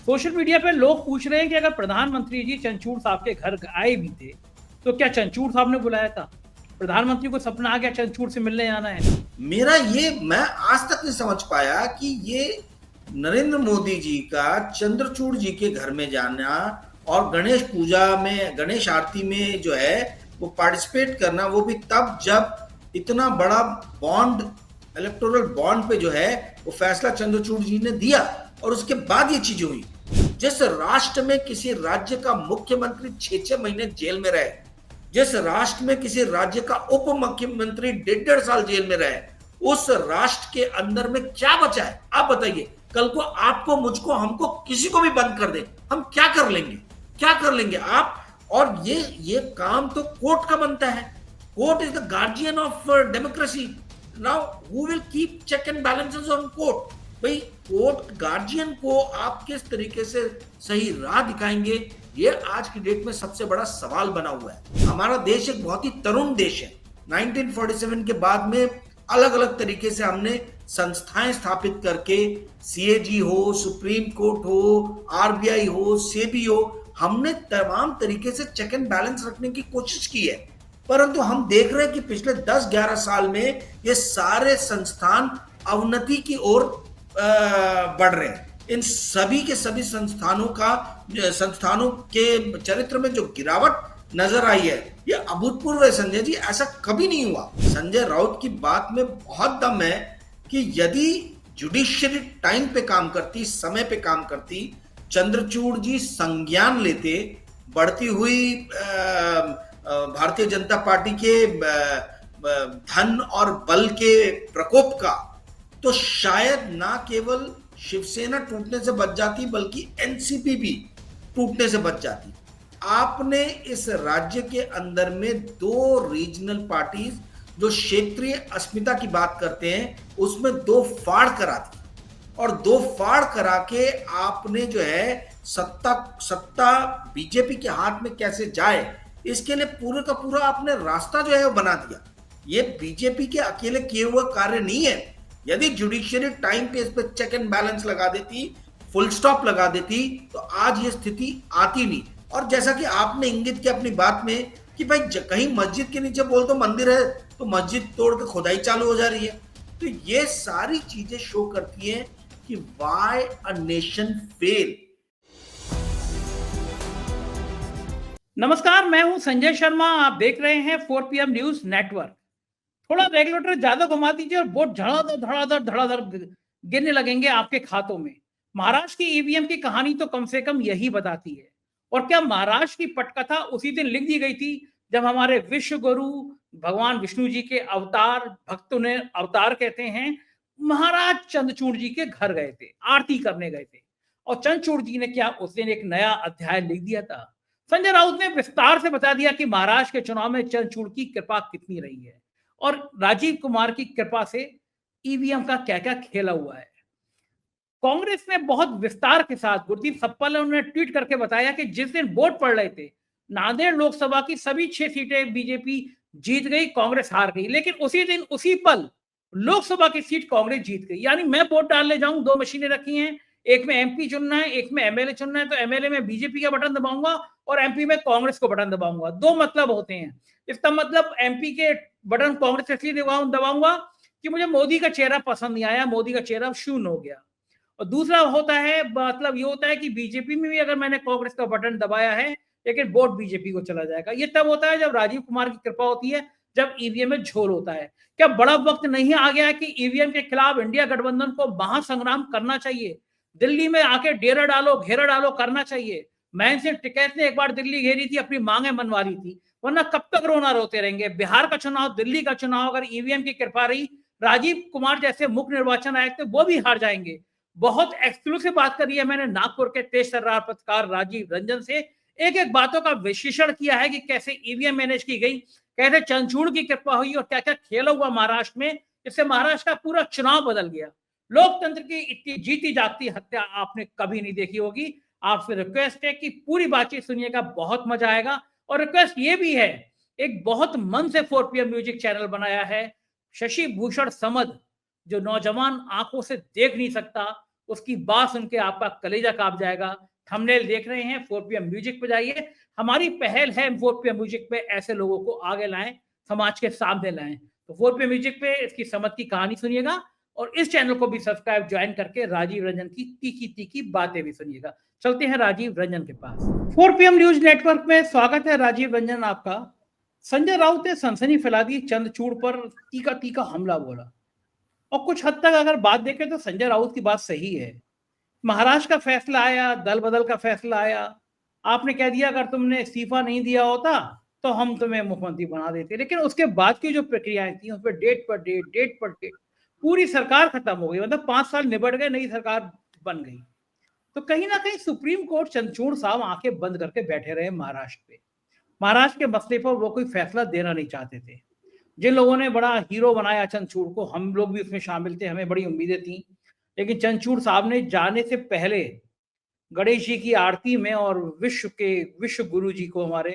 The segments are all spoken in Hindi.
सोशल मीडिया पे लोग पूछ रहे हैं कि अगर प्रधानमंत्री जी चंद्रचूड़ साहब के घर आए भी थे तो क्या चंद्रचूड़ साहब ने बुलाया था? प्रधानमंत्री को सपना आ गया चंद्रचूड़ से मिलने जाना है। मैं आज तक नहीं समझ पाया कि ये नरेंद्र मोदी जी का चंद्रचूड़ जी के घर में जाना और गणेश पूजा में, गणेश आरती में जो है वो पार्टिसिपेट करना, वो भी तब जब इतना बड़ा बॉन्ड, इलेक्टोरल बॉन्ड पे जो है वो फैसला चंद्रचूड़ जी ने दिया और उसके बाद ये चीजें हुई। जिस राष्ट्र में किसी राज्य का मुख्यमंत्री 6-6 महीने जेल में रहे, जिस राष्ट्र में किसी राज्य का उप मुख्यमंत्री 1.5 साल जेल में रहे, उस राष्ट्र के अंदर में क्या बचा है? आप बताइए। कल को आपको, मुझको, हमको, किसी को भी बंद कर दे, हम क्या कर लेंगे? क्या कर लेंगे आप? और ये काम तो कोर्ट का बनता है। Court is the guardian of democracy. Now who will keep check and balances on court? भाई, कोर्ट गार्जियन को आप किस तरीके से सही राह दिखाएंगे, ये आज की डेट में सबसे बड़ा सवाल बना हुआ है। हमारा देश एक बहुत ही तरुण देश है। 1947 के बाद में अलग अलग तरीके से हमने संस्थाएं स्थापित करके, सीएजी हो, सुप्रीम कोर्ट हो, आरबीआई हो, सेबी हो, हमने तमाम तरीके से चेक एंड बैलेंस रखने की कोशिश की है। परंतु हम देख रहे हैं कि पिछले 10-11 साल में ये सारे संस्थान अवनति की ओर बढ़ रहे हैं। इन सभी के सभी संस्थानों के चरित्र में जो गिरावट नजर आई है, ये अभूतपूर्व है। संजय जी, ऐसा कभी नहीं हुआ। संजय राउत की बात में बहुत दम है कि यदि जुडिशियरी टाइम पे काम करती, समय पे काम करती, चंद्रचूड़ जी संज्ञान लेते बढ़ती हुई भारतीय जनता पार्टी के धन और बल के प्रकोप का, तो शायद ना केवल शिवसेना टूटने से बच जाती बल्कि एनसीपी भी टूटने से बच जाती। आपने इस राज्य के अंदर में 2 रीजनल पार्टीज जो क्षेत्रीय अस्मिता की बात करते हैं, उसमें 2 फाड़ करा दी और 2 फाड़ करा के आपने जो है सत्ता बीजेपी के हाथ में कैसे जाए, इसके लिए पूरे का पूरा आपने रास्ता जो है वो बना दिया। ये बीजेपी के अकेले किए हुए कार्य नहीं है। यदि जुडिशियरी टाइम पे इस पे चेक एंड बैलेंस लगा देती, फुल स्टॉप लगा देती, तो आज ये स्थिति आती नहीं। और जैसा कि आपने इंगित किया अपनी बात में कि भाई कहीं मस्जिद के नीचे बोल तो मंदिर है, तो मस्जिद तोड़ के खुदाई चालू हो जा रही है। तो ये सारी चीजें शो करती हैं कि व्हाई अ नेशन फेल। नमस्कार, मैं हूं संजय शर्मा। आप देख रहे हैं 4 PM न्यूज नेटवर्क। थोड़ा रेगुलेटर ज्यादा घुमा दीजिए और वोट धड़ाधड़ धड़ाधड़ गिरने लगेंगे आपके खातों में। महाराष्ट्र की ईवीएम की कहानी तो कम से कम यही बताती है। और क्या महाराष्ट्र की पटकथा उसी दिन लिख दी गई थी जब हमारे विश्व गुरु भगवान विष्णु जी के अवतार, भक्त उन्हें अवतार कहते हैं, महाराज चंद्रचूड़ जी के घर गए थे, आरती करने गए थे। और चंद्रचूड़ जी ने क्या उस दिन एक नया अध्याय लिख दिया था। संजय राउत ने विस्तार से बता दिया कि महाराष्ट्र के चुनाव में चंद्रचूड़ की कृपा कितनी रही है और राजीव कुमार की कृपा से ईवीएम का क्या क्या खेला हुआ है। कांग्रेस ने बहुत विस्तार के साथ, गुरदीप सप्पल ने उन्हें ट्वीट करके बताया कि जिस दिन वोट पड़ रहे थे, नांदेड़ लोकसभा की सभी 6 सीटें बीजेपी जीत गई, कांग्रेस हार गई। लेकिन उसी दिन उसी पल लोकसभा की सीट कांग्रेस जीत गई। यानी मैं वोट डालने जाऊं, 2 मशीनें रखी हैं, एक में एमपी चुनना है, एक में एमएलए चुनना है, तो एमएलए में बीजेपी का बटन दबाऊंगा और एमपी में कांग्रेस को बटन दबाऊंगा। 2 मतलब होते हैं। इसका मतलब एमपी के बटन कांग्रेस इसलिए दबाऊंगा कि मुझे मोदी का चेहरा पसंद नहीं आया, मोदी का चेहरा शून्य हो गया। और दूसरा होता है, मतलब ये होता है कि बीजेपी में भी अगर मैंने कांग्रेस का बटन दबाया है, लेकिन वोट बीजेपी को चला जाएगा। ये तब होता है जब राजीव कुमार की कृपा होती है, जब ईवीएम में झोल होता है। क्या बड़ा वक्त नहीं आ गया है कि ईवीएम के खिलाफ इंडिया गठबंधन को महासंग्राम करना चाहिए? दिल्ली में आके डेरा डालो, घेरा डालो करना चाहिए। मैन सिंह टिकैत ने एक बार दिल्ली घेरी थी, अपनी मांगे मनवा ली थी, वरना कब तक रोना रोते रहेंगे। बिहार का चुनाव, दिल्ली का चुनाव, अगर ईवीएम की कृपा रही, राजीव कुमार जैसे मुख्य निर्वाचन आयुक्त वो भी हार जाएंगे। बहुत एक्सक्लूसिव बात करी है मैंने नागपुर के तेज तर्रार पत्रकार राजीव रंजन से। एक एक बातों का विश्लेषण किया है कि कैसे ईवीएम मैनेज की गई, कैसे चंद्रचूड़ की कृपा हुई और क्या क्या खेला हुआ महाराष्ट्र में, जिससे महाराष्ट्र का पूरा चुनाव बदल गया। लोकतंत्र की इतनी जीती जागती हत्या आपने कभी नहीं देखी होगी। आपसे रिक्वेस्ट है कि पूरी बातचीत सुनिएगा, बहुत मजा आएगा। और रिक्वेस्ट ये भी है, एक बहुत मन से 4 PM म्यूजिक चैनल बनाया है शशि भूषण समद, जो नौजवान आंखों से देख नहीं सकता, उसकी बात सुन के आपका कलेजा कांप जाएगा। थंबनेल देख रहे हैं, 4 PM म्यूजिक पे जाइए। हमारी पहल है 4 PM म्यूजिक पे ऐसे लोगों को आगे लाएं, समाज के सामने लाएं। तो 4 PM म्यूजिक पे इसकी समझ की कहानी सुनिएगा और इस चैनल को भी सब्सक्राइब ज्वाइन करके राजीव रंजन की तीखी तीखी बातें भी सुनिएगा। चलते हैं राजीव रंजन के पास। 4 PM न्यूज नेटवर्क में स्वागत है राजीव रंजन आपका। संजय राउत ने सनसनी फैला दी, चंद्रचूड़ पर तीखा तीखा हमला बोला और कुछ हद तक अगर बात देखें तो संजय राउत की बात सही है। महाराष्ट्र का फैसला आया, दल बदल का फैसला आया, आपने कह दिया अगर तुमने इस्तीफा नहीं दिया होता तो हम तुम्हें मुख्यमंत्री बना देते, लेकिन उसके बाद की जो प्रक्रियाएं थी उस पर डेट पर डेट पूरी सरकार खत्म हो गई। मतलब 5 साल निबट गए, नई सरकार बन गई। तो कहीं ना कहीं सुप्रीम कोर्ट चंद्रचूड़ साहब आंखें बंद करके बैठे रहे महाराष्ट्र पे। महाराष्ट्र के मसले पर वो कोई फैसला देना नहीं चाहते थे। जिन लोगों ने बड़ा हीरो बनाया चंद्रचूड़ को, हम लोग भी उसमें शामिल थे, हमें बड़ी उम्मीदें थी, लेकिन चंद्रचूड़ साहब ने जाने से पहले गणेश जी की आरती में और विश्व गुरु जी को, हमारे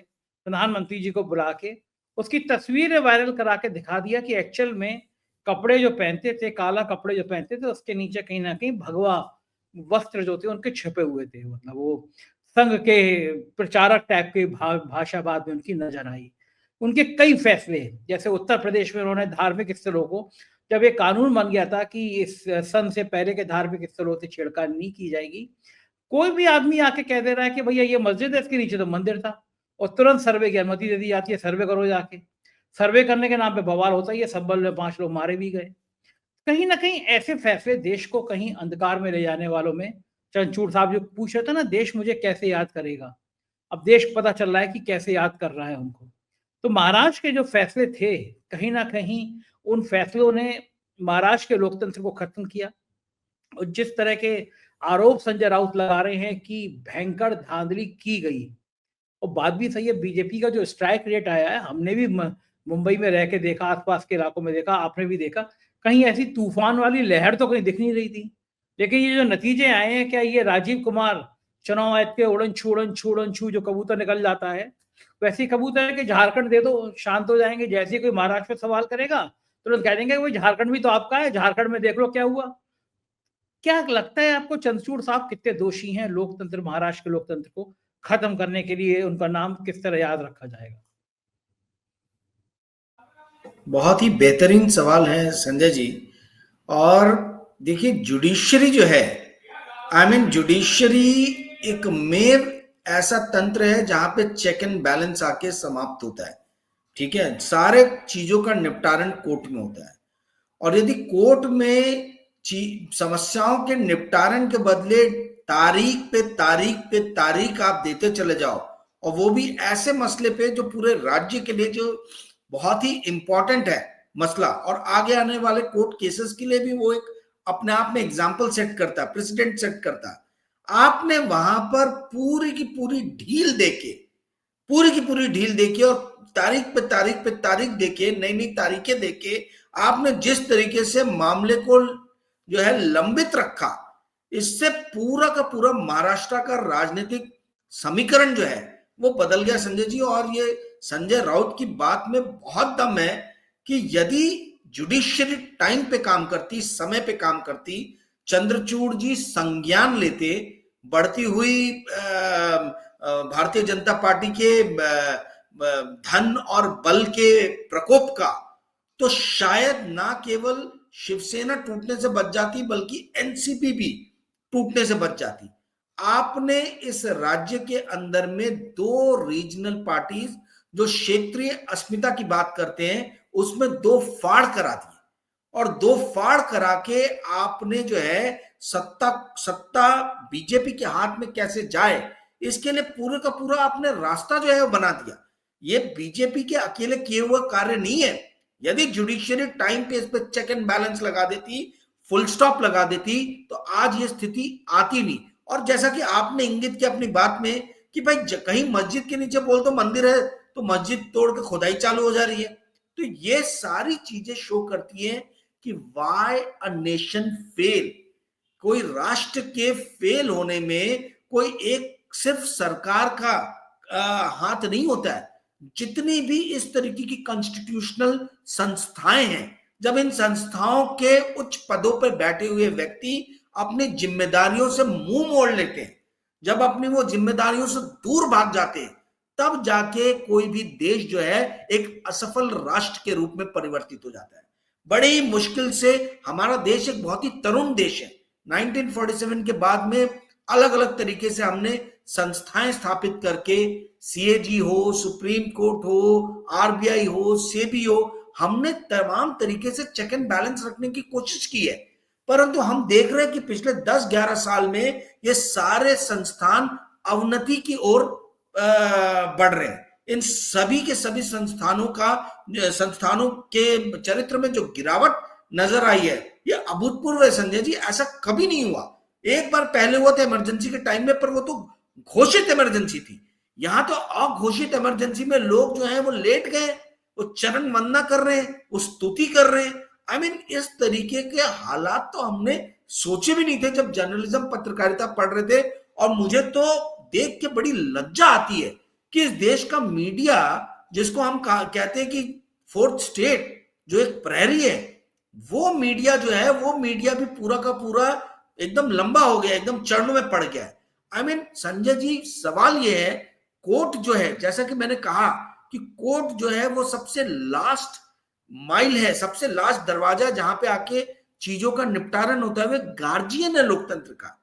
प्रधानमंत्री जी को बुला के उसकी तस्वीरें वायरल करा के दिखा दिया कि एक्चुअल में कपड़े जो पहनते थे, काला कपड़े जो पहनते थे, उसके नीचे कहीं ना कहीं भगवा वस्त्र जो थे उनके छिपे हुए थे। मतलब वो संघ के प्रचारक टाइप की भाषा बाद में उनकी नजर आई। उनके कई फैसले, जैसे उत्तर प्रदेश में उन्होंने धार्मिक स्थलों को, जब एक कानून बन गया था कि इस सन से पहले के धार्मिक स्थलों से छेड़खानी नहीं की जाएगी, कोई भी आदमी आके कह दे रहा है कि भैया ये मस्जिद है, इसके नीचे तो मंदिर था, और तुरंत सर्वे की अनुमति दे दी जाती है, सर्वे करो जाके। सर्वे करने के नाम पे बवाल होता ही है, संभल में 5 लोग मारे भी गए। कहीं ना कहीं ऐसे फैसले देश को कहीं अंधकार में ले जाने वालों में, चंद्रचूड़ साहब जो पूछ रहे थे ना, देश मुझे कैसे याद करेगा, अब देश को पता चल रहा है कि कैसे याद कर रहा है उनको। तो महाराष्ट्र के जो फैसले थे, कहीं ना कहीं उन फैसलों ने महाराष्ट्र के लोकतंत्र को खत्म किया। और जिस तरह के आरोप संजय राउत लगा रहे हैं कि भयंकर धांधली की गई, और बात भी सही है, बीजेपी का जो स्ट्राइक रेट आया है, हमने भी मुंबई में रह के देखा, आसपास के इलाकों में देखा, आपने भी देखा, कहीं ऐसी तूफान वाली लहर तो कहीं दिख नहीं रही थी। लेकिन ये जो नतीजे आए हैं, क्या ये राजीव कुमार चुनाव आयोग के उड़न छू जो कबूतर निकल जाता है, वैसे कबूतर है कि झारखंड दे दो शांत हो जाएंगे। जैसे कोई महाराष्ट्र पे सवाल करेगा तुरंत कह देंगे वही झारखंड भी तो आपका है, झारखंड में देख लो क्या हुआ। क्या लगता है आपको चंद्रचूड़ साहब कितने दोषी हैं? लोकतंत्र, महाराष्ट्र के लोकतंत्र को खत्म करने के लिए उनका नाम किस तरह याद रखा जाएगा? बहुत ही बेहतरीन सवाल है संजय जी। और देखिए, जुडिशरी जो है, जुडिशरी एक मेव ऐसा तंत्र है जहां पे चेक एंड बैलेंस आके समाप्त होता है। ठीक है, सारे चीजों का निपटारण कोर्ट में होता है, और यदि कोर्ट में समस्याओं के निपटारण के बदले तारीख पे तारीख आप देते चले जाओ, और वो भी ऐसे मसले पे जो पूरे राज्य के लिए जो बहुत ही इंपॉर्टेंट है मसला, और आगे आने वाले कोर्ट केसेस के लिए भी वो एक अपने आप में एग्जाम्पल सेट करता है, प्रेसिडेंट सेट करता है। आपने वहां पर पूरी की पूरी ढील देके और तारीख पे तारीख देके, नई नई तारीखें देके, आपने जिस तरीके से मामले को जो है लंबित रखा, इससे पूरा का पूरा महाराष्ट्र का राजनीतिक समीकरण जो है वो बदल गया संजय जी। और ये संजय राउत की बात में बहुत दम है कि यदि जुडिशरी टाइम पे काम करती, समय पे काम करती, चंद्रचूड़ जी संज्ञान लेते बढ़ती हुई भारतीय जनता पार्टी के धन और बल के प्रकोप का, तो शायद ना केवल शिवसेना टूटने से बच जाती बल्कि एनसीपी भी टूटने से बच जाती। आपने इस राज्य के अंदर में 2 रीजनल पार्टीज जो क्षेत्रीय अस्मिता की बात करते हैं उसमें 2 फाड़ करा दिए, और 2 फाड़ करा के आपने जो है सत्ता बीजेपी के हाथ में कैसे जाए, इसके लिए पूरे का पूरा आपने रास्ता जो है वो बना दिया। ये बीजेपी के अकेले किए हुए कार्य नहीं है। यदि जुडिशियरी टाइम पे इस पे चेक एंड बैलेंस लगा देती, फुल स्टॉप लगा देती, तो आज ये स्थिति आती नहीं। और जैसा कि आपने इंगित किया अपनी बात में कि भाई कहीं मस्जिद के नीचे बोल दो मंदिर है, तो मस्जिद तोड़ के खुदाई चालू हो जा रही है। तो ये सारी चीजें शो करती हैं कि व्हाई अ नेशन फेल। कोई राष्ट्र के फेल होने में कोई एक सिर्फ सरकार का हाथ नहीं होता है। जितनी भी इस तरीके की कॉन्स्टिट्यूशनल संस्थाएं हैं, जब इन संस्थाओं के उच्च पदों पर बैठे हुए व्यक्ति अपनी जिम्मेदारियों से मुंह मोड़ लेते हैं, जब अपनी वो जिम्मेदारियों से दूर भाग जाते हैं, तब जाके कोई भी देश जो है एक असफल राष्ट्र के रूप में परिवर्तित हो जाता है। बड़ी मुश्किल से हमारा देश एक बहुत ही तरुण देश है। 1947 के बाद में अलग अलग तरीके से हमने संस्थाएं स्थापित करके, सीएजी हो, सुप्रीम कोर्ट हो, आरबीआई हो, सेबी हो, हमने तमाम तरीके से चेक एंड बैलेंस रखने की कोशिश की है। परंतु हम देख रहे हैं कि पिछले 10-11 साल में ये सारे संस्थान अवनति की ओर बढ़ रहे हैं। इन सभी के सभी संस्थानों के चरित्र में जो गिरावट नजर आई है, ये अभूतपूर्व है संजय जी। ऐसा कभी नहीं हुआ। एक बार पहले हुआ था इमरजेंसी के टाइम में, पर वो तो घोषित इमरजेंसी थी। यहां तो अघोषित इमरजेंसी में लोग जो है वो लेट गए, वो चरण वंदना कर रहे हैं, वो स्तुति कर रहे हैं। आई मीन इस तरीके के हालात तो हमने सोचे भी नहीं थे जब जर्नलिज्म पत्रकारिता पढ़ रहे थे। और मुझे तो देख के बड़ी लज्जा आती है कि इस देश का मीडिया, जिसको हम कहते हैं कि फोर्थ स्टेट, जो एक प्रहरी है, वो मीडिया जो है, वो मीडिया भी पूरा का पूरा एकदम लंबा हो गया, एकदम चरणों में पड़ गया है। आई मीन संजय जी, सवाल ये है, कोर्ट जो है, जैसा कि मैंने कहा कि कोर्ट जो है वो सबसे लास्ट माइल है, सबसे लास्ट दरवाजा जहां पे आके चीजों का निपटारण होता है। वे गार्जियन है लोकतंत्र का।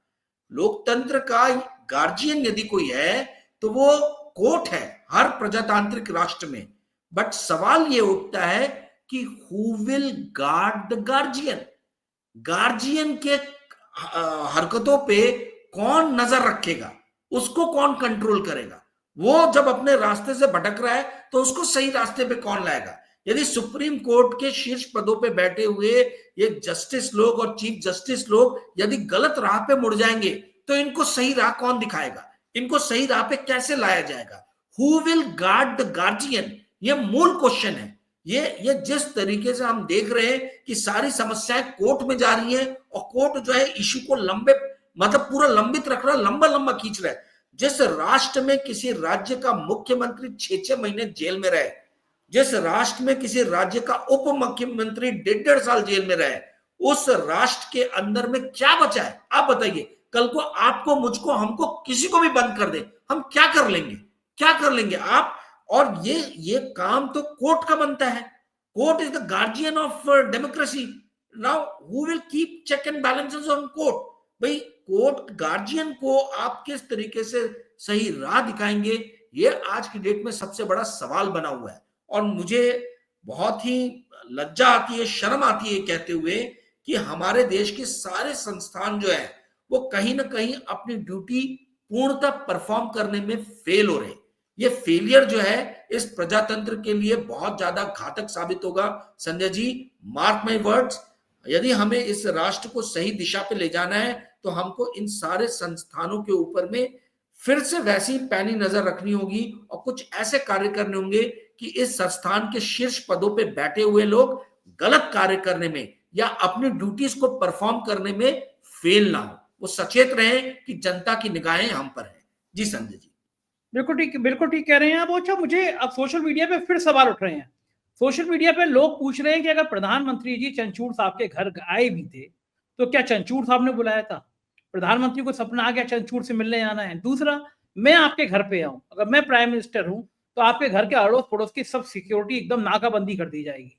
लोकतंत्र का गार्जियन यदि कोई है तो वो कोर्ट है हर प्रजातांत्रिक राष्ट्र में। बट सवाल ये उठता है कि who will guard the guardian? Guardian के हरकतों पे कौन नजर रखेगा? उसको कौन कंट्रोल करेगा? वो जब अपने रास्ते से भटक रहा है तो उसको सही रास्ते पे कौन लाएगा? यदि सुप्रीम कोर्ट के शीर्ष पदों पे बैठे हुए ये जस्टिस लोग और चीफ जस्टिस लोग यदि गलत राह पे मुड़ जाएंगे तो इनको सही राह कौन दिखाएगा? इनको सही राह पे कैसे लाया जाएगा? Who will guard the guardian? ये मूल क्वेश्चन है। ये जिस तरीके से हम देख रहे हैं कि सारी समस्याएं कोर्ट में जा रही हैं और कोर्ट जो है इशू को लंबे, मतलब पूरा लंबित रख रहा है, लंबा लंबा खींच रहा है। जिस राष्ट्र में किसी राज्य का मुख्यमंत्री 6-6 महीने जेल में रहे, जिस राष्ट्र में किसी राज्य का उप मुख्यमंत्री 1.5 साल जेल में रहे, उस राष्ट्र के अंदर में क्या बचा है? आप बताइए। कल को आपको, मुझको, हमको, किसी को भी बंद कर दे, हम क्या कर लेंगे? क्या कर लेंगे आप? और ये काम तो कोर्ट का बनता है। Court is the guardian of democracy. Now who will keep check and balances on court? भाई, कोर्ट गार्जियन को आप किस तरीके से सही राह दिखाएंगे? ये आज की डेट में सबसे बड़ा सवाल बना हुआ है। और मुझे बहुत ही लज्जा आती है, शर्म आती है कहते हुए कि हमारे देश के सारे संस्थान जो है वो कहीं ना कहीं अपनी ड्यूटी पूर्णतः परफॉर्म करने में फेल हो रहे। ये फेलियर जो है इस प्रजातंत्र के लिए बहुत ज्यादा घातक साबित होगा Sanjay ji. Mark my words, यदि हमें इस राष्ट्र को सही दिशा पे ले जाना है तो हमको इन सारे संस्थानों के ऊपर में फिर से वैसी पैनी नजर रखनी होगी और कुछ ऐसे कार्य करने होंगे कि इस संस्थान के शीर्ष पदों पे बैठे हुए लोग गलत कार्य करने में या अपनी ड्यूटीज को परफॉर्म करने में फेल ना हो। वो सचेत रहे कि जनता की निगाहें हम पर है। जी संजय जी, बिल्कुल ठीक कह रहे हैं आप। अच्छा, मुझे अब सोशल मीडिया पे फिर सवाल उठ रहे हैं। सोशल मीडिया पे लोग पूछ रहे हैं कि अगर प्रधानमंत्री जी चंचूड़ साहब के घर आए भी थे तो क्या चंचूड़ साहब ने बुलाया था? प्रधानमंत्री को सपना आ गया चंचूड़ से मिलने आना है। दूसरा, मैं आपके घर पे आऊं, अगर मैं प्राइम मिनिस्टर हूं तो आपके घर के अड़ोस पड़ोस की सब सिक्योरिटी एकदम नाकाबंदी कर दी जाएगी।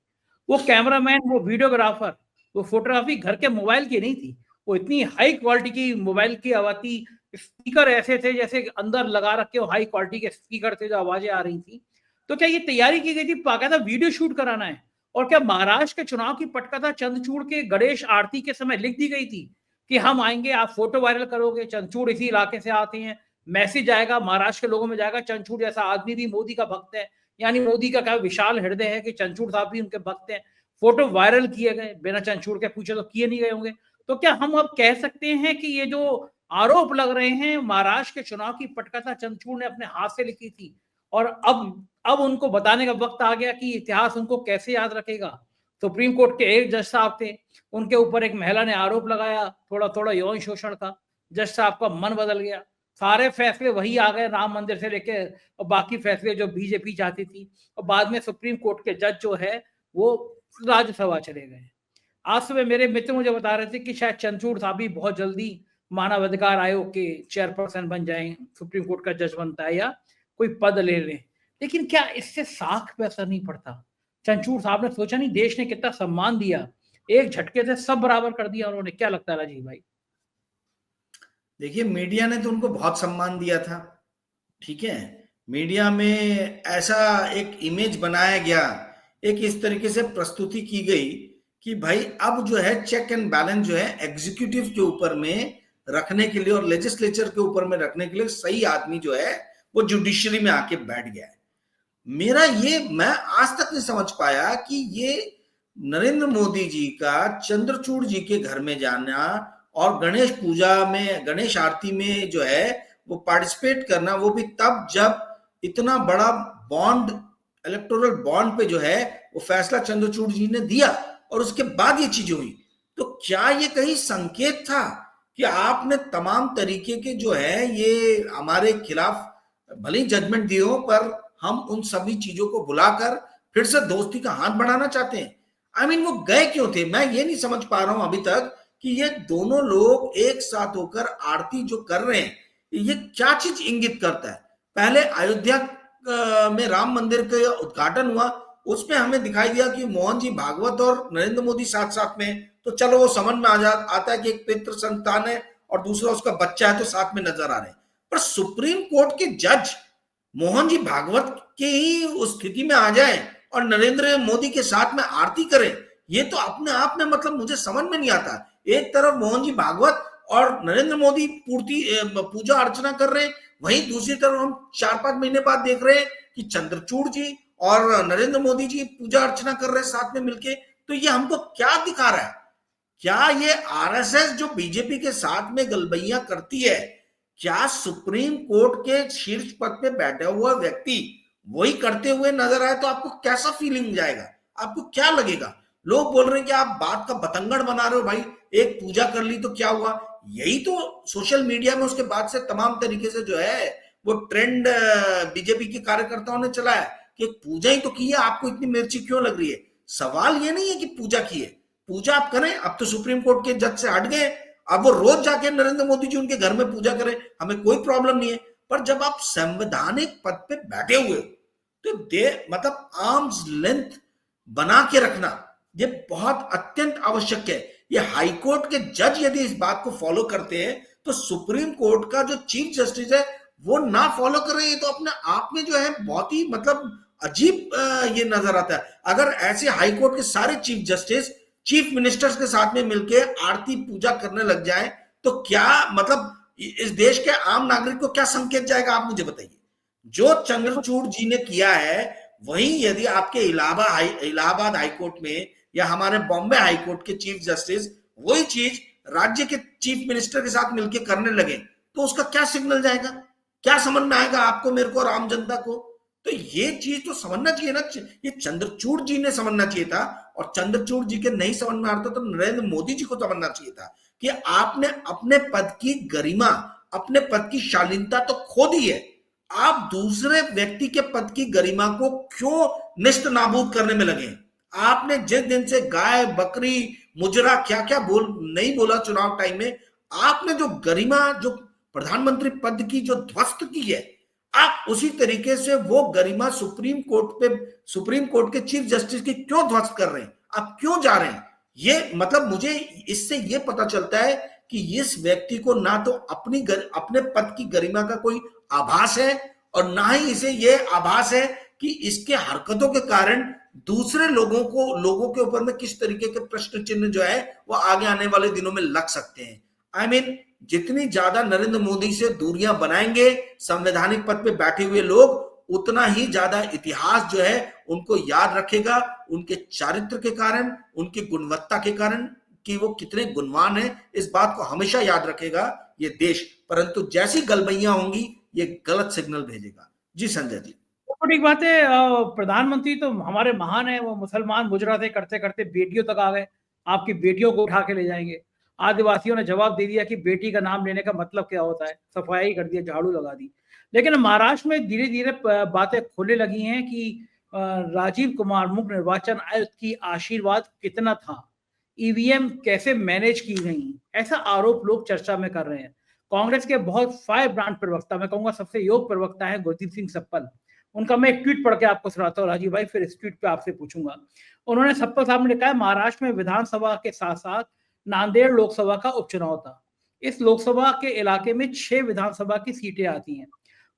वो कैमरामैन, वो वीडियोग्राफर, वो फोटोग्राफी घर के मोबाइल की नहीं थी, वो इतनी हाई क्वालिटी की मोबाइल की आवाज थी। स्पीकर ऐसे थे जैसे अंदर लगा रखे हो, हाई क्वालिटी के स्पीकर थे जो आवाजें आ रही थी। तो क्या ये तैयारी की गई थी बाकायदा वीडियो शूट कराना है? और क्या महाराष्ट्र के चुनाव की पटकथा चंद्रचूड़ के गणेश आरती के समय लिख दी गई थी कि हम आएंगे, आप फोटो वायरल करोगे, चंद्रचूड़ इसी इलाके से आते हैं, मैसेज आएगा महाराष्ट्र के लोगों में जाएगा, चंद्रचूड़ जैसा आदमी भी मोदी का भक्त है, यानी मोदी का क्या विशाल हृदय है कि चंद्रचूड़ साहब भी उनके भक्त हैं। फोटो वायरल किए गए, बिना चंद्रचूड़ के पूछे तो किए नहीं गए होंगे। तो क्या हम अब कह सकते हैं कि ये जो आरोप लग रहे हैं महाराष्ट्र के चुनाव की पटकथा चंद्रचूड़ ने अपने हाथ से लिखी थी और अब उनको बताने का वक्त आ गया कि इतिहास उनको कैसे याद रखेगा? सुप्रीम कोर्ट के एक जज साहब थे, उनके ऊपर एक महिला ने आरोप लगाया थोड़ा थोड़ा यौन शोषण का, जज साहब का मन बदल गया, सारे फैसले वही आ गए राम मंदिर से लेके और बाकी फैसले जो बीजेपी चाहती थी, और बाद में सुप्रीम कोर्ट के जज जो है वो राज्यसभा चले गए। आज सुबह मेरे मित्र मुझे बता रहे थे कि शायद चंद्रचूड़ साहब भी बहुत जल्दी मानव अधिकार आयोग के चेयरपर्सन बन जाएं, सुप्रीम कोर्ट का जज बनता है या कोई पद ले लें। लेकिन क्या इससे साख पे असर नहीं पड़ता? चंद्रचूड़ साहब ने सोचा नहीं देश ने कितना सम्मान दिया, एक झटके से सब बराबर कर दिया उन्होंने। क्या लगता है राजीव भाई? देखिए, मीडिया ने तो उनको बहुत सम्मान दिया था, ठीक है। मीडिया में ऐसा एक इमेज बनाया गया, एक इस तरीके से प्रस्तुति की गई कि भाई अब जो है चेक एंड बैलेंस जो है एग्जीक्यूटिव के ऊपर में रखने के लिए और लेजिस्लेचर के ऊपर में रखने के लिए सही आदमी जो है वो जुडिशरी में आके बैठ गया है। मेरा ये, मैं आज तक नहीं समझ पाया कि ये नरेंद्र मोदी जी का चंद्रचूड़ जी के घर में जाना और गणेश पूजा में, गणेश आरती में जो है वो पार्टिसिपेट करना, वो भी तब जब इतना बड़ा बॉन्ड, इलेक्टोरल बॉन्ड पे जो है वो फैसला चंद्रचूड़ जी ने दिया और उसके बाद ये चीज हुई, तो क्या ये कहीं संकेत था कि आपने तमाम तरीके के जो है ये हमारे खिलाफ भले ही जजमेंट दिए हो, पर हम उन सभी चीजों को बुलाकर फिर से दोस्ती का हाथ बढ़ाना चाहते हैं? आई मीन वो गए क्यों थे? मैं ये नहीं समझ पा रहा हूं अभी तक कि ये दोनों लोग एक साथ होकर आरती जो कर रहे हैं, ये क्या चीज इंगित करता है? पहले अयोध्या में राम मंदिर का उद्घाटन हुआ, उसमें हमें दिखाई दिया कि मोहन जी भागवत और नरेंद्र मोदी साथ साथ में, तो चलो वो समझ में आता है कि एक पितृ संतान है और दूसरा उसका बच्चा है, तो साथ में नजर आ रहे हैं। पर सुप्रीम कोर्ट के जज मोहन जी भागवत के ही उस स्थिति में आ जाए और नरेंद्र मोदी के साथ में आरती करें, ये तो अपने आप में मतलब मुझे समझ में नहीं आता। एक तरफ मोहन जी भागवत और नरेंद्र मोदी पूजा अर्चना कर रहे हैं, वहीं दूसरी तरफ हम 4-5 महीने बाद देख रहे हैं कि चंद्रचूड़ जी और नरेंद्र मोदी जी पूजा अर्चना कर रहे हैं साथ में मिलके। तो ये हमको क्या दिखा रहा है? क्या ये आरएसएस जो बीजेपी के साथ में गलबैया करती है, क्या सुप्रीम कोर्ट के शीर्ष पद पे बैठा हुआ व्यक्ति वही करते हुए नजर आए तो आपको कैसा फीलिंग जाएगा? आपको क्या लगेगा? लोग बोल रहे हैं कि आप बात का बतंगड़ बना रहे हो, भाई एक पूजा कर ली तो क्या हुआ? यही तो सोशल मीडिया में उसके बाद से तमाम तरीके से जो है वो ट्रेंड बीजेपी के कार्यकर्ताओं ने चलाया कि पूजा ही तो की है, आपको इतनी मिर्ची क्यों लग रही है? सवाल ये नहीं है कि पूजा की है, पूजा आप करें, अब तो सुप्रीम कोर्ट के जज से हट गए, अब वो रोज जाके नरेंद्र मोदी जी उनके घर में पूजा करें, हमें कोई प्रॉब्लम नहीं है। पर जब आप संवैधानिक पद पे बैठे हुए हो तो मतलब आर्म्स लेंथ बना के रखना ये बहुत अत्यंत आवश्यक है। ये हाईकोर्ट के जज यदि इस बात को फॉलो करते हैं तो सुप्रीम कोर्ट का जो चीफ जस्टिस है वो ना फॉलो कर रहे हैं, तो अपने आप में जो है बहुत ही मतलब अजीब ये नजर आता है। अगर ऐसे हाईकोर्ट के सारे चीफ जस्टिस चीफ मिनिस्टर्स के साथ में मिलके आरती पूजा करने लग जाए तो क्या मतलब इस देश के आम नागरिक को क्या संकेत जाएगा? आप मुझे बताइए। जो चंद्रचूड़ जी ने किया है वही यदि आपके इलाहाबाद हाईकोर्ट में या हमारे बॉम्बे हाईकोर्ट के चीफ जस्टिस वही चीज राज्य के चीफ मिनिस्टर के साथ मिलकर करने लगे तो उसका क्या सिग्नल जाएगा? क्या समझ में आएगा आपको, मेरे को और आम जनता को? तो ये चीज तो समझना चाहिए ना, ये चंद्रचूड़ जी ने समझना चाहिए था। और चंद्रचूड़ जी के नहीं समझ में आता तो नरेंद्र मोदी जी को समझना चाहिए था कि आपने अपने पद की गरिमा, अपने पद की शालीनता तो खो दी है, आप दूसरे व्यक्ति के पद की गरिमा को क्यों निस्त नाबूद करने में लगे? आपने जिस दिन से गाय बकरी मुजरा क्या क्या नहीं बोला चुनाव टाइम में, आपने जो गरिमा, जो प्रधानमंत्री पद की जो ध्वस्त की है, आप उसी तरीके से वो गरिमा सुप्रीम कोर्ट के चीफ जस्टिस की क्यों ध्वस्त कर रहे हैं? आप क्यों जा रहे हैं? ये मतलब मुझे इससे ये पता चलता है कि इस व्यक्ति को ना तो अपने पद की गरिमा का कोई आभास है और ना ही इसे ये आभास है कि इसके हरकतों के कारण दूसरे लोगों के ऊपर में किस तरीके के प्रश्न चिन्ह जो है वो आगे आने वाले दिनों में लग सकते हैं। आई मीन जितनी ज्यादा नरेंद्र मोदी से दूरियां बनाएंगे संवैधानिक पद पे बैठे हुए लोग, उतना ही ज्यादा इतिहास जो है उनको याद रखेगा, उनके चारित्र के कारण, उनकी गुणवत्ता के कारण कि वो कितने गुणवान है, इस बात को हमेशा याद रखेगा ये देश। परंतु जैसी गलबैयां होंगी ये गलत सिग्नल भेजेगा। जी संजय जी। तो ठीक बात है। प्रधानमंत्री तो हमारे महान है, वो मुसलमान मुजरा थे, करते करते बेटियों तक आ गए, आपकी बेटियों को उठा के ले जाएंगे। आदिवासियों ने जवाब दे दिया कि बेटी का नाम लेने का मतलब क्या होता है, सफाई कर दिया, झाड़ू लगा दी। लेकिन महाराष्ट्र में धीरे धीरे बातें खुलने लगी हैं कि राजीव कुमार मुख्य निर्वाचन आयुक्त की आशीर्वाद कितना था, ईवीएम कैसे मैनेज की गई, ऐसा आरोप लोग चर्चा में कर रहे हैं। कांग्रेस के बहुत फायर ब्रांड प्रवक्ता, मैं कहूंगा सबसे योग्य प्रवक्ता है गुरदीप सिंह सप्पल। उनका मैं एक ट्वीट पढ़ के आपको सुनाता हूँ राजीव भाई, फिर इस ट्वीट पे आपसे पूछूंगा। उन्होंने सप्पल साहब ने लिखा है, महाराष्ट्र में विधानसभा के साथ साथ नांदेड़ लोकसभा का उपचुनाव था। इस लोकसभा के इलाके में 6 विधानसभा की सीटें आती हैं।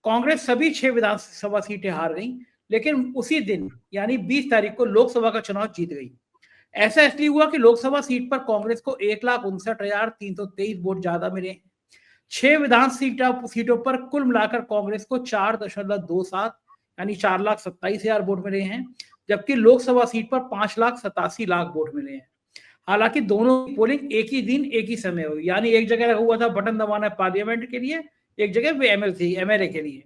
कांग्रेस सभी 6 विधानसभा सीटें हार गई, लेकिन उसी दिन यानी 20 तारीख को लोकसभा का चुनाव जीत गई। ऐसा इसलिए हुआ कि लोकसभा सीट पर कांग्रेस को 1,59,323 वोट ज्यादा मिले। 6 विधान सीटों पर कुल मिलाकर कांग्रेस को 4.27 यानी 4,27,000 वोट मिले हैं, जबकि लोकसभा सीट पर 5,87,00,000 वोट मिले हैं। हालांकि दोनों की पोलिंग एक ही दिन एक ही समय हुई, यानी एक जगह हुआ था बटन दबाना पार्लियामेंट के लिए, एक जगह एमएलए के लिए।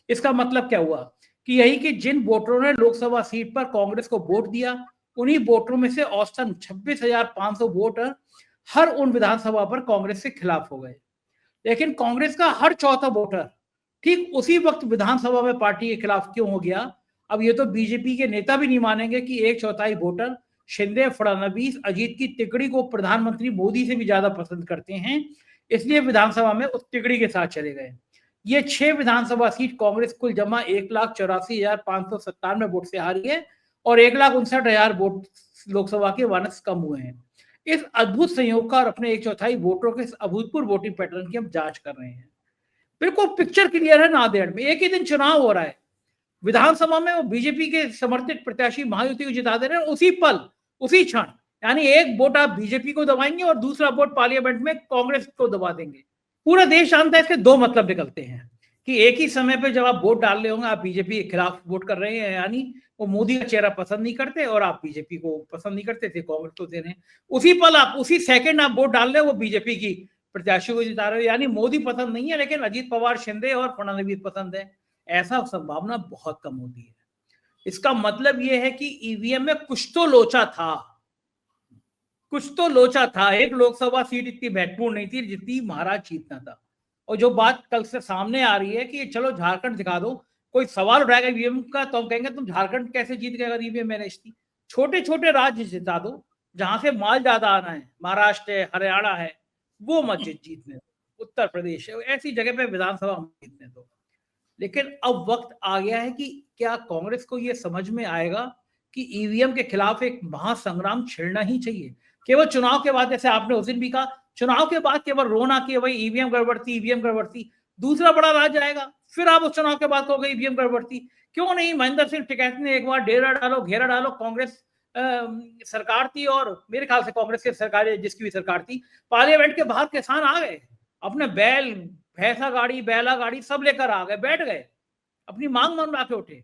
इसका मतलब क्या हुआ कि यही कि जिन वोटरों ने लोकसभा सीट पर कांग्रेस को वोट दिया, उन्हीं वोटरों में से औसतन 26,500 वोटर हर उन विधानसभा पर कांग्रेस के खिलाफ हो गए। लेकिन कांग्रेस का हर चौथा वोटर ठीक उसी वक्त विधानसभा में पार्टी के खिलाफ क्यों हो गया, अब ये तो बीजेपी के नेता भी नहीं मानेंगे कि 1/4 वोटर शिंदे, फडणवीस, अजीत की तिकड़ी को प्रधानमंत्री मोदी से भी ज्यादा पसंद करते हैं, इसलिए विधानसभा में उस तिकड़ी के साथ चले गए। ये 6 विधानसभा सीट कांग्रेस कुल जमा 1,84,597 वोट से हारी है और 1,59,000 वोट लोकसभा के वानस कम हुए हैं। इस अद्भुत संयोग का और अपने 1/4 वोटरों के इस अभूतपूर्व वोटिंग पैटर्न की हम जांच कर रहे हैं। बिल्कुल पिक्चर क्लियर है, नांदेड़ में एक ही दिन चुनाव हो रहा है, विधानसभा में वो बीजेपी के समर्थित प्रत्याशी महायुति को जिता दे रहे हैं, उसी पल उसी क्षण, यानी एक वोट आप बीजेपी को दबाएंगे और दूसरा वोट पार्लियामेंट में कांग्रेस को दबा देंगे। पूरा देश जानता है इसके दो मतलब निकलते हैं कि एक ही समय पे जब आप वोट डाल रहे होंगे, आप बीजेपी के खिलाफ वोट कर रहे हैं, यानी वो मोदी का चेहरा पसंद नहीं करते और आप बीजेपी को पसंद नहीं करते थे, कांग्रेस को दे रहे हैं। उसी पल आप उसी सेकंड आप वोट डाल रहे हो, वो बीजेपी की प्रत्याशी को जिता रहे हो, यानी मोदी पसंद नहीं है लेकिन अजीत पवार, शिंदे और फडणवीस पसंद है। ऐसा संभावना बहुत कम होती है। इसका मतलब यह है कि ईवीएम में कुछ तो लोचा था, कुछ तो लोचा था। एक लोकसभा सीट इतनी महत्वपूर्ण नहीं थी जितनी महाराष्ट्र जीतना था। और जो बात कल से सामने आ रही है कि चलो झारखंड दिखा दो, कोई सवाल उठाएगा ईवीएम का तो हम कहेंगे तुम झारखंड कैसे जीत गए अगर ईवीएम मैनेज थी। छोटे छोटे राज्य जिता दो जहां से माल ज्यादा आना है, महाराष्ट्र है, हरियाणा है, वो मत जीतने दो, उत्तर प्रदेश है, ऐसी जगह पे विधानसभा जीतने दो। लेकिन अब वक्त आ गया है कि क्या कांग्रेस को यह समझ में आएगा कि ईवीएम के खिलाफ एक महासंग्राम छिड़ना ही चाहिए। केवल चुनाव के बाद, जैसे आपने उस दिन भी कहा, चुनाव के बाद केवल रोना कि भाई ईवीएम गड़बड़ थी, ईवीएम गड़बड़ थी, दूसरा बड़ा राज्य आएगा फिर आप उस चुनाव के बाद कहोगे ईवीएम गड़बड़ थी। क्यों नहीं? महेंद्र सिंह टिकैत ने एक बार डेरा डालो, घेरा डालो, कांग्रेस सरकार थी और मेरे ख्याल से कांग्रेस की सरकार, जिसकी भी सरकार थी, पार्लियामेंट के बाहर किसान आ गए, अपने बैल, भैंसा गाड़ी, बैला गाड़ी सब लेकर आ गए, बैठ गए, अपनी मांग मनवा के उठे।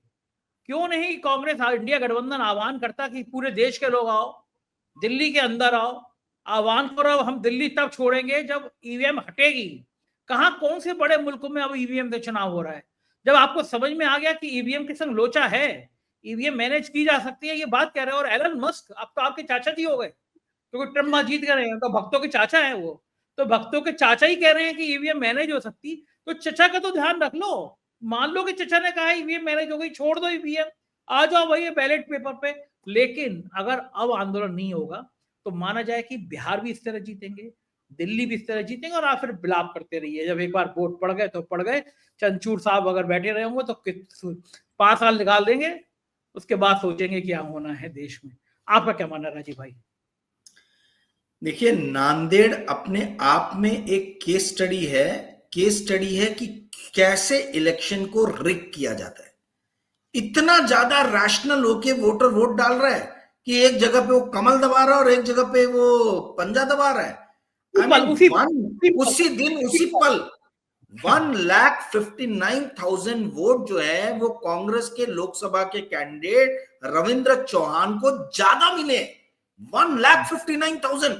क्यों नहीं कांग्रेस इंडिया गठबंधन आह्वान करता कि पूरे देश के लोग आओ, दिल्ली के अंदर आओ, आह्वान करो, हम दिल्ली तब छोड़ेंगे जब ईवीएम हटेगी। कहां, कौन से बड़े मुल्कों में अब ईवीएम से चुनाव हो रहा है? जब आपको समझ में आ गया कि ईवीएम के संग लोचा है, ईवीएम मैनेज की जा सकती है, ये बात कह रहे हैं। और एलन मस्क अब तो आपके चाचा जी हो गए, क्योंकि ट्रम्प जीत गए हैं, तो भक्तों के चाचा है वो, तो भक्तों के चाचा ही कह रहे हैं कि ईवीएम मैनेज हो सकती, तो चचा का तो ध्यान रख लो। मान लो कि चचा ने कहा ईवीएम मैनेज हो गई, छोड़ दो ईवीएम, आ जाओ वही बैलेट पेपर पे। लेकिन अगर अब आंदोलन नहीं होगा तो माना जाए कि बिहार भी इस तरह जीतेंगे, दिल्ली भी इस तरह जीतेंगे, और आप फिर बिलाप करते रहिए। जब एक बार वोट पड़ गए तो पड़ गए। चंचूर साहब अगर बैठे रहे होंगे तो 5 साल निकाल देंगे, उसके बाद सोचेंगे क्या होना है देश में। आपका क्या मानना है राजीव भाई? देखिए, नांदेड़ अपने आप में एक केस स्टडी है कि कैसे इलेक्शन को रिग किया जाता है। इतना ज्यादा रैशनल होके वोटर वोट डाल रहा है कि एक जगह पे वो कमल दबा रहा है और एक जगह पे वो पंजा दबा रहा है। उसी दिन उसी पल 1,59,000 वोट जो है वो कांग्रेस के लोकसभा के कैंडिडेट रविंद्र चौहान को ज्यादा मिले। 1,59,000।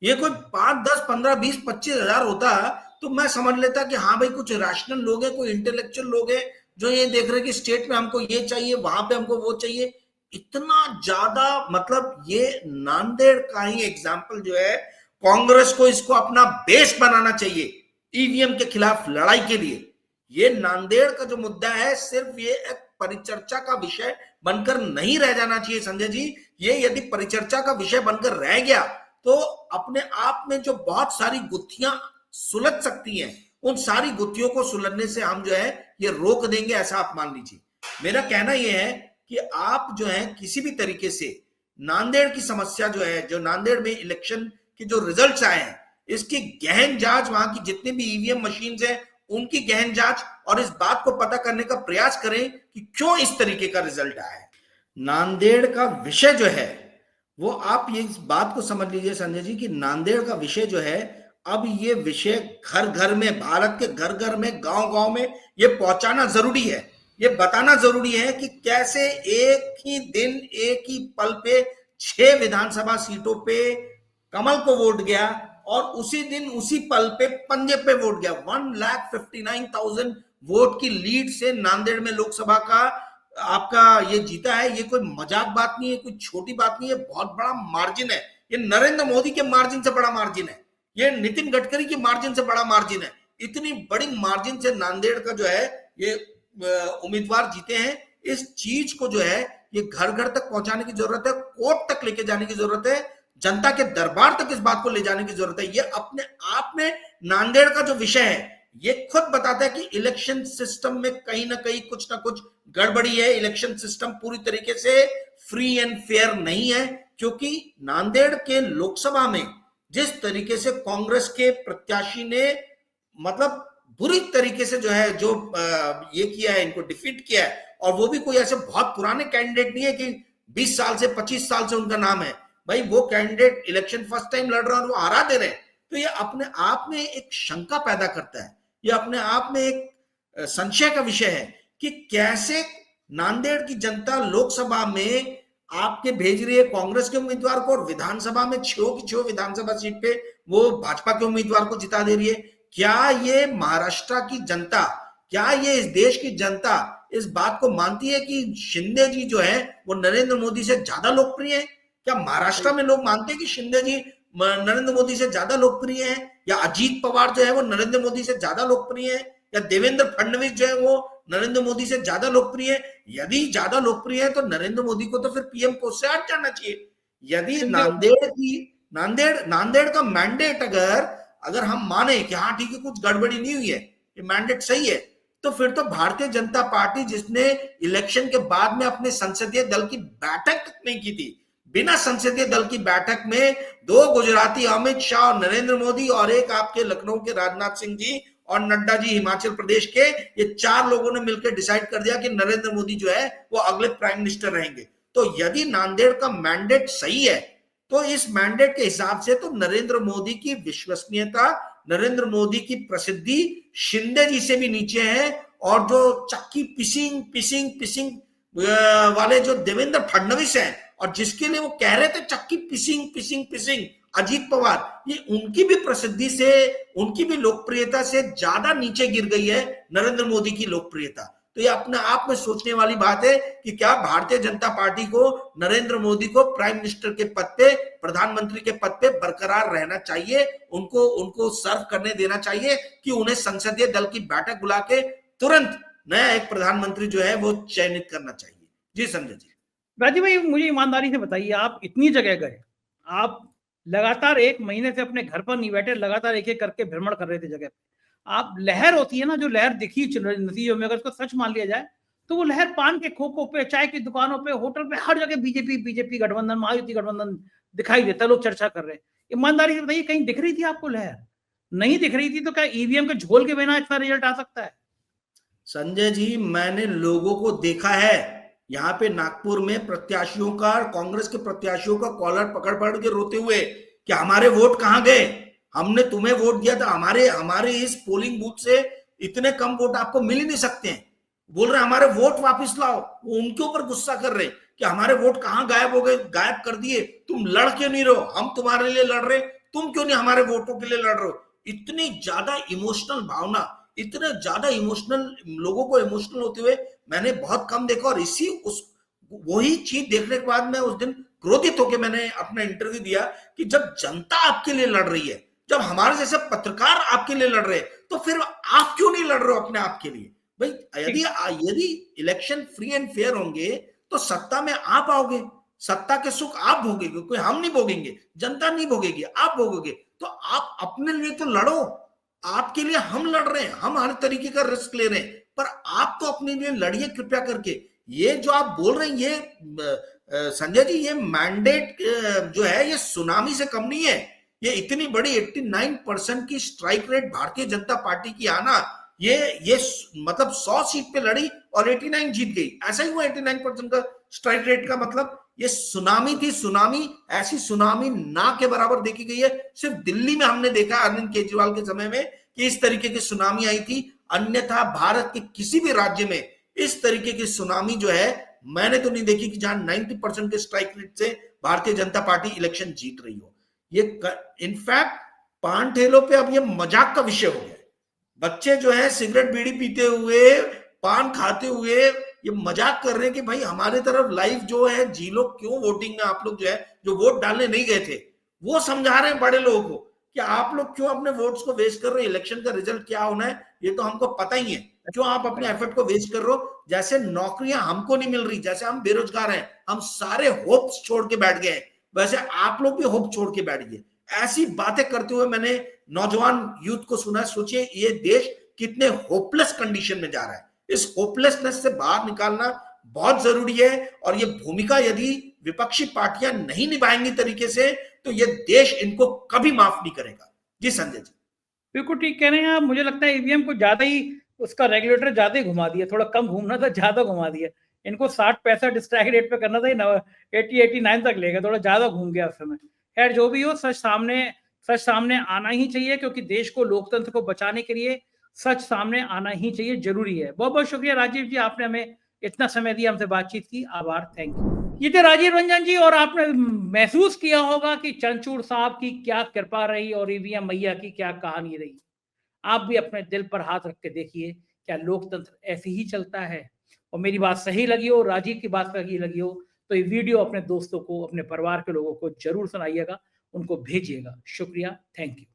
ये कोई 5, 10, 15, 20, 25 हजार होता तो मैं समझ लेता कि हाँ भाई कुछ रैशनल लोग हैं, कोई इंटेलेक्चुअल लोग हैं जो ये देख रहे कि स्टेट में हमको ये चाहिए, वहां पे हमको वो चाहिए। इतना ज्यादा, मतलब ये नांदेड़ का ही एग्जाम्पल जो है, कांग्रेस को इसको अपना बेस बनाना चाहिए ईवीएम के खिलाफ लड़ाई के लिए। ये नांदेड़ का जो मुद्दा है सिर्फ ये एक परिचर्चा का विषय बनकर नहीं रह जाना चाहिए संजय जी। ये यदि परिचर्चा का विषय बनकर रह गया तो अपने आप में जो बहुत सारी गुत्थियां सुलझ सकती हैं, उन सारी गुत्थियों को सुलझने से हम जो है ये रोक देंगे, ऐसा आप मान लीजिए। मेरा कहना यह है कि आप जो है किसी भी तरीके से नांदेड़ की समस्या जो है, जो नांदेड़ में इलेक्शन के जो रिजल्ट्स आए हैं, इसकी गहन जांच, वहां की जितनी भी ईवीएम मशीन्स हैं उनकी गहन जांच, और इस बात को पता करने का प्रयास करें कि क्यों इस तरीके का रिजल्ट आया है। नांदेड़ का विषय जो है वो, आप ये इस बात को समझ लीजिए संजय जी कि नांदेड़ का विषय जो है, अब ये विषय घर घर में, भारत के घर घर में, गांव गांव में ये पहुंचाना जरूरी है। ये बताना जरूरी है कि कैसे एक ही दिन, एक ही पल पे 6 विधानसभा सीटों पे कमल को वोट गया, और उसी दिन उसी पल पे पंजे पे वोट गया। 1,59,000 वोट की लीड से नांदेड़ में लोकसभा का आपका ये जीता है। ये कोई मजाक बात नहीं है, कोई छोटी बात नहीं है, बहुत बड़ा मार्जिन है। ये नरेंद्र मोदी के मार्जिन से बड़ा मार्जिन है, ये नितिन गडकरी के मार्जिन से बड़ा मार्जिन है। इतनी बड़ी मार्जिन से नांदेड़ का जो है ये उम्मीदवार जीते हैं। इस चीज को जो है ये घर घर तक पहुंचाने की जरूरत है, कोर्ट तक लेके जाने की जरूरत है, जनता के दरबार तक इस बात को ले जाने की जरूरत है। ये अपने आप में नांदेड़ का जो विषय है ये खुद बताता है कि इलेक्शन सिस्टम में कहीं ना कहीं कुछ ना कुछ गड़बड़ी है। इलेक्शन सिस्टम पूरी तरीके से फ्री एंड फेयर नहीं है, क्योंकि नांदेड़ के लोकसभा में जिस तरीके से कांग्रेस के प्रत्याशी ने मतलब बुरी तरीके से जो है जो ये किया है, इनको डिफीट किया है, और वो भी कोई ऐसे बहुत पुराने कैंडिडेट नहीं है कि 20 साल से 25 साल से उनका नाम है। भाई वो कैंडिडेट इलेक्शन फर्स्ट टाइम लड़ रहा है और वो हरा दे रहे हैं। तो ये अपने आप में एक शंका पैदा करता है, ये अपने आप में एक संशय का विषय है कि कैसे नांदेड़ की जनता लोकसभा में आपके भेज रही है कांग्रेस के उम्मीदवार को, और विधानसभा में 6 की 6 विधानसभा सीट पे वो भाजपा के उम्मीदवार को जिता दे रही है। क्या ये महाराष्ट्र की जनता, क्या ये इस देश की जनता इस बात को मानती है कि शिंदे जी जो है वो नरेंद्र मोदी से ज्यादा लोकप्रिय है? क्या महाराष्ट्र में लोग मानते हैं कि शिंदे जी नरेंद्र मोदी से ज्यादा लोकप्रिय है, या अजीत पवार जो है वो नरेंद्र मोदी से ज्यादा लोकप्रिय है, या देवेंद्र फडणवीस जो है वो नरेंद्र मोदी से ज्यादा लोकप्रिय है? यदि ज्यादा लोकप्रिय है तो नरेंद्र मोदी को तो फिर पीएम पोस्ट से हट जाना चाहिए। यदि नांदेड़ का मैंडेट अगर हम माने कि हाँ ठीक है कुछ गड़बड़ी नहीं हुई है, ये मैंडेट सही है, तो फिर तो भारतीय जनता पार्टी जिसने इलेक्शन के बाद में अपने संसदीय दल की बैठक तक नहीं की थी, बिना संसदीय दल की बैठक में 2 गुजराती अमित शाह और नरेंद्र मोदी, और एक आपके लखनऊ के राजनाथ सिंह जी और नड्डा जी हिमाचल प्रदेश के, ये 4 लोगों ने मिलकर डिसाइड कर दिया कि नरेंद्र मोदी जो है वो अगले प्राइम मिनिस्टर रहेंगे। तो यदि नांदेड़ का मैंडेट सही है तो इस मैंडेट के हिसाब से तो नरेंद्र मोदी की विश्वसनीयता, नरेंद्र मोदी की प्रसिद्धि शिंदे जी से भी नीचे है, और जो चक्की पिसिंग वाले जो देवेंद्र फडणवीस हैं, और जिसके लिए वो कह रहे थे चक्की पिसिंग अजीत पवार, ये उनकी भी प्रसिद्धि से, उनकी भी लोकप्रियता से ज्यादा नीचे गिर गई है नरेंद्र मोदी की लोकप्रियता। तो ये अपने आप में सोचने वाली बात है कि क्या भारतीय जनता पार्टी को नरेंद्र मोदी को प्राइम मिनिस्टर के पद पे, प्रधानमंत्री के पद पे बरकरार रहना चाहिए, उनको सर्व करने देना चाहिए, कि उन्हें संसदीय दल की बैठक बुला के तुरंत नया एक प्रधानमंत्री जो है वो चयनित करना चाहिए। जी संजय जी। राजीव भाई मुझे ईमानदारी से बताइए, आप इतनी जगह गए, आप लगातार 1 महीने से अपने घर पर नहीं बैठे, लगातार एक एक करके भ्रमण कर रहे थे जगह पे। आप लहर होती है ना, जो लहर दिखी नतीजों में, अगर उसको सच मान लिया जाए तो वो लहर पान के खोखों पे, चाय की दुकानों पे, होटल पे, हर जगह बीजेपी गठबंधन, महायुति गठबंधन दिखाई देता है, लोग चर्चा कर रहे हैं। ईमानदारी से बताइए, कहीं दिख रही थी आपको लहर? नहीं दिख रही थी तो क्या ईवीएम के झोल के बिना इतना रिजल्ट आ सकता है? संजय जी, मैंने लोगों को देखा है यहाँ पे नागपुर में प्रत्याशियों का, कांग्रेस के प्रत्याशियों का कॉलर पकड़ के रोते हुए कि हमारे वोट कहाँ गए, हमने तुम्हें वोट दिया था, हमारे इस पोलिंग बूथ से इतने कम वोट आपको मिल ही नहीं सकते हैं, बोल रहे हमारे वोट वापस लाओ। वो उनके ऊपर गुस्सा कर रहे कि हमारे वोट कहाँ गायब हो गए, गायब कर दिए, तुम लड़ क्यों नहीं रहो, हम तुम्हारे लिए लड़ रहे, तुम क्यों नहीं हमारे वोटों के लिए लड़ रहे हो। इतनी ज्यादा इमोशनल भावना, इतने ज्यादा इमोशनल, लोगों को इमोशनल होते हुए मैंने बहुत कम देखा। और वही चीज देखने के बाद मैं उस दिन क्रोधित होकर मैंने अपना इंटरव्यू दिया कि जब जनता आपके लिए लड़ रही है, जब हमारे जैसे पत्रकार आपके लिए लड़ रहे हैं, तो फिर आप क्यों नहीं लड़ रहे हो अपने आप के लिए? भाई यदि इलेक्शन फ्री एंड फेयर होंगे तो सत्ता में आप आओगे, सत्ता के सुख आप भोगेंगे, कोई हम नहीं भोगेंगे, जनता नहीं भोगेगी, आप भोगोगे। तो आप अपने लिए तो लड़ो, आपके लिए हम लड़ रहे हैं, हम हर तरीके का रिस्क ले रहे हैं, पर आप तो अपने लिए लड़िए कृपया करके। ये जो आप बोल रहे हैं ये संजय जी, ये मैंडेट जो है ये सुनामी से कम नहीं है। ये इतनी बड़ी 89% की strike rate Bharatiya Janata party की आना, ये मतलब 100 सीट पे लड़ी और 89 जीत गई, ऐसा ही हुआ। 89% का स्ट्राइक रेट का मतलब ये सुनामी थी, सुनामी ऐसी सुनामी ना के बराबर देखी गई है। सिर्फ दिल्ली में हमने देखा अरविंद केजरीवाल के समय में कि इस तरीके की सुनामी आई थी, अन्यथा भारत के किसी भी राज्य में इस तरीके की सुनामी जो है मैंने तो नहीं देखी कि जहां 90% के स्ट्राइक रेट से भारतीय जनता पार्टी इलेक्शन जीत रही हो। ये इनफैक्ट पान ठेलों पे अब ये मजाक का विषय हो गया। बच्चे जो है सिगरेट बीड़ी पीते हुए, पान खाते हुए ये मजाक कर रहे हैं कि भाई हमारे तरफ लाइव जो है जी लो, क्यों वोटिंग में आप लोग जो है जो वोट डालने नहीं गए थे वो समझा रहे हैं बड़े लोगों को कि आप लोग क्यों अपने वोट्स को वेस्ट कर रहे हो, इलेक्शन का रिजल्ट क्या होना है ये तो हमको पता ही है, क्यों आप अपने एफर्ट को वेस्ट कर रहे हो। जैसे नौकरियां हमको नहीं मिल रही, जैसे हम बेरोजगार हैं, हम सारे होप्स छोड़ के बैठ गए, वैसे आप लोग भी होप छोड़ के बैठ गए। ऐसी बातें करते हुए मैंने नौजवान यूथ को सुना। सोचिए ये देश कितने होपलेस कंडीशन में जा रहा है, इस होपलेसनेस से बाहर निकालना बहुत जरूरी है। और ये भूमिका यदि विपक्षी पार्टियां नहीं निभाएंगी तरीके से तो ये देश इनको कभी माफ नहीं करेगा। जी संजय जी, बिल्कुल ठीक कह रहे हैं आप। मुझे लगता है ईवीएम को ज्यादा ही उसका रेगुलेटर ज्यादा ही घुमा दिया, थोड़ा कम घूमना था, ज्यादा घुमा दिया। इनको 60-65 स्ट्राइक रेट पे करना था, 80-89 तक लेगा, थोड़ा ज्यादा घूम गया उस समय। खैर जो भी हो, सच सामने आना ही चाहिए, क्योंकि देश को, लोकतंत्र को बचाने के लिए सच सामने आना ही चाहिए, जरूरी है। बहुत बहुत शुक्रिया राजीव जी, आपने हमें इतना समय दिया, हमसे बातचीत की, आभार, थैंक यू। ये थे राजीव रंजन जी, और आपने महसूस किया होगा कि चंद्रचूड़ साहब की क्या कृपा रही और ईवीएम मैया की क्या कहानी रही। आप भी अपने दिल पर हाथ रख के देखिए, क्या लोकतंत्र ऐसे ही चलता है? और मेरी बात सही लगी हो, राजीव की बात सही लगी हो, तो ये वीडियो अपने दोस्तों को, अपने परिवार के लोगों को जरूर सुनाइएगा, उनको भेजिएगा। शुक्रिया, थैंक यू।